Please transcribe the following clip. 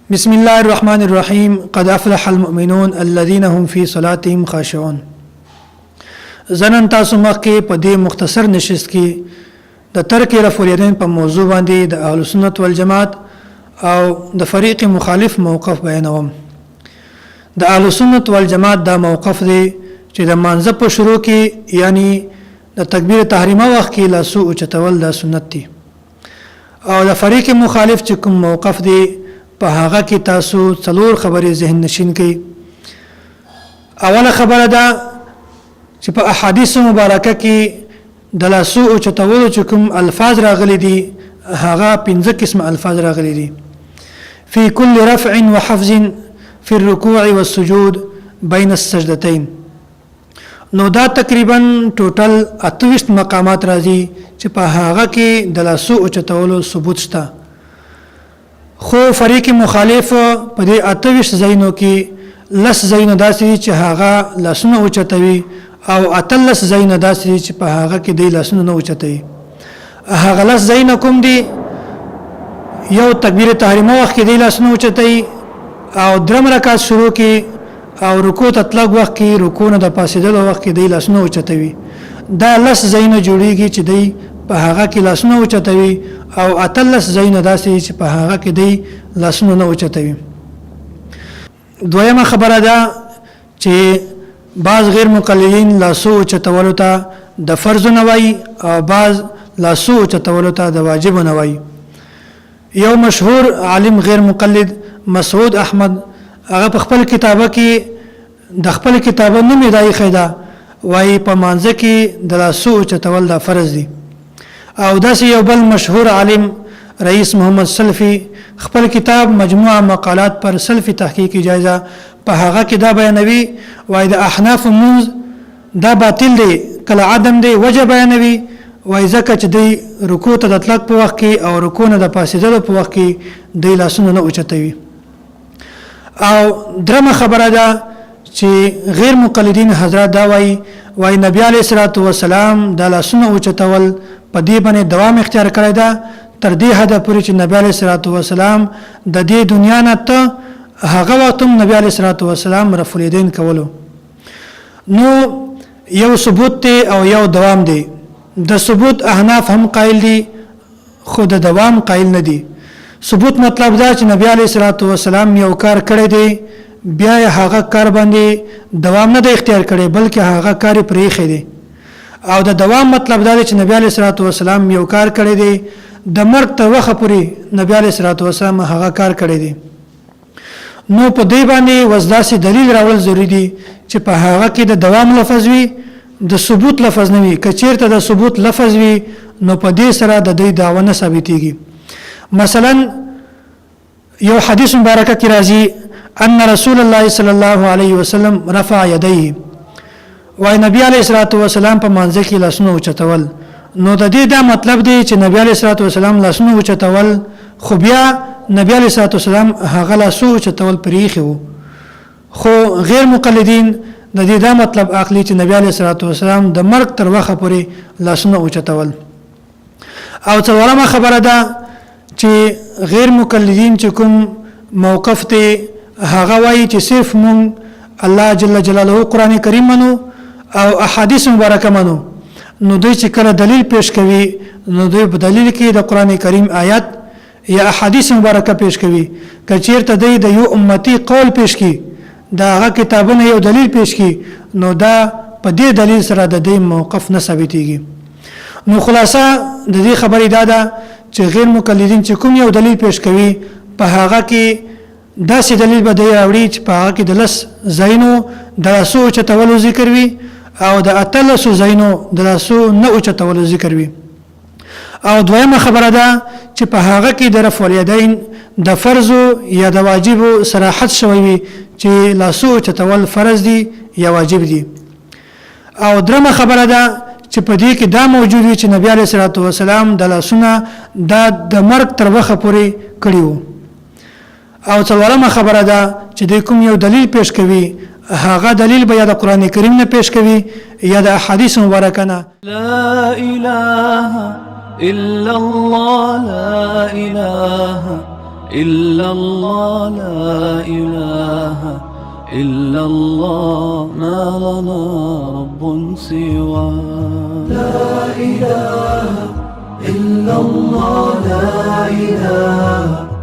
بسم الله الرحمن الرحيم قد أفلح المؤمنون الذين هم في صلاتهم خاشعون. زنن تاسو مخکې په دې مختصر نشست کې د ترک رفع الیدین په موضوع باندې د اهل سنت والجماعت او د فریق مخالف موقف بیانوم. د اهل سنت والجماعت دا موقف دی چې د مانځه په شروع کې یعنی د تکبیر تحریمه وخت کې لاسو اوچتول دا سنت دی، او د فریق مخالف چې کوم موقف دی په هغه کې تاسو څلور خبرې ذهن نشین کړئ. اوله خبره ده چې په احادیث مبارکه کې د لاسو اوچتولو چې کوم الفاظ راغلي دي هغه 5 قسم الفاظ راغلي دي. فی کل رفع وحفظ فی الرکوع والسجود بین السجدتین. نو دا تقریبا ټوټل 28 مقامات راځي چې په هغه کې د لاسو اوچتولو ثبوت شته، خو فریق مخالف په دې 28 ځایونو کې لس ځایونه داسې چې هغه لاسونه اوچتوي او اتلس ځایونه داسې چې په هغه کې د لاسونه نه اوچتوي. هغه لس ځایونه کوم دي؟ یو تکبیر تحریمه وخت کې د لاسونه اوچتوي، او درم رکعت شروع کې، او رکوع تطلق وخت کې، رکوع نه د پاسېدلو وخت کې د لاسونه اوچتوي. دا لس ځایونه جوړیږي چې د په هغه کې لاسونه اوچتوي، او اتلس ځایونه داسې چې په هغه کې د لاسونه نه اوچتوي. دویمه خبره ده چې بعض غیر مقلدین لاسو اوچتولو ته د فرض نه وایي او بعض لاسو اوچتولو ته د واجب نه وایي. یو مشهور عالم غیر مقلد مسعود احمد هغه په خپل کتابه کې د خپل کتابه نوم یې دای خیدا وایي په مانځه کې د لاسو اوچتول دا فرض دي. او داسې یو بل مشهور عالم رئیس محمد سلفی خپل کتاب مجموعه مقالات پر سلفی تحقیق جایزه په هغه کې دا بیانوي، وایي د احناف منز دا باطل دی کله عدم دی، وجه بیانوي وایي ځکه چې دی رکوع ته د اطلاق په وخت کې او رکوع نه د پاسېدلو په وخت کې دی لاسونه نه اوچتوي. او درمه خبره ده چې غیر مقلدین حضرات دا وایي نبی علیه الصلاۃ والسلام د لاسونه اوچتول په دې باندې دوام اختیار کړی ده تر دې حد پورې چې نبی علیه الصلاۃ والسلام د دې دنیا نه ته هغه وخت نبی علیه الصلاۃ والسلام رفع الیدین کولو. نو یو ثبوت دی او یو دوام دی. د ثبوت احناف هم قائل دي خو د دوام قائل نه دي. ثبوت مطلب دا چې نبی علیه الصلاۃ والسلام یو کار کړی دی بیا هغه کار باندې دوام نه دی اختیار کړی بلکې هغه کار پرې خې دی. او د دوام مطلب دا دی چې نبی علیه الصلاۃ والسلام یو کار کړی دی د مرګ ته وخت پورې نبی علیه الصلاۃ والسلام هغه کار کړی دی. نو په دې باندې وزداسي دلیل راول ضروری دي چې په هغه کې د دوام لفظ وي د ثبوت لفظ نه وي. کچیرته د ثبوت لفظ وي نو په دې سره د دې دعوه نه ثابتېږي. مثلا یو حدیث مبارکه کې راځي ان رسول الله صلی الله علیه وسلم رفع یدیه، وای نبی علیه الصلاۃ والسلام په مانځه کې لاسونه اوچتول. نو د دې دا مطلب دی چې نبی علیه الصلاۃ والسلام لاسونه اوچتول خو بیا نبی علیه الصلاۃ والسلام هغه لاسونه اوچتول پرېښي وو. خو غیر مقلدین د دې دا مطلب اخلي چې نبی علیه الصلاۃ والسلام د مرګ تر وخت پورې لاسونه اوچتول. او څلورمه خبره ده چې غیر مقلدین چې کوم موقف ته هغه وایي چې صرف مونږ الله جل جلاله قرآن کریم منو او احادیث مبارکه منو. نو دوی چې کله دلیل پیش کوي نو دوی په دلیل کې د قرآن کریم آیات یا احادیث مبارکه پیش کوي. که چیرته دوی د یو امتی قول پیش کی دا هغه کتابونه یو دلیل پیش کی نو دا په دې دلیل سره د دې موقف نه ثابتېږي. نو خلاصه د دې خبرې دا ده چې غیر مقلدین چې کوم یو دلیل پیش کوي په هغه کې داسې دلیل به دی راوړي چې په هغه کې د لس ځایونو د لاسو اوچتولو ذکر وي او د اتلسو ځایونو د لاسو نه اوچتولو ذکر وي. او دویمه خبره ده چې په هغه کې د رفع الیدین د فرض یا د واجب صراحت شوی وي چې لاسو اوچتول فرض دي یا واجب دي. او درمه خبره ده چې په دې کې دا موجود وي چې نبی علیه الصلاۃ والسلام د لاسونه د مرګ تر وخت پورې کړي وو. او څلورمه خبره ده چې د کوم یو دلیل پیش کوي هغه دلیل به یا د قرآن کریم نه پیش کوي یا د احادیث مبارکه نه. لا اله الا الله لا اله إلا الله لا إله إلا الله ما لنا رب سواه لا إله إلا الله لا إله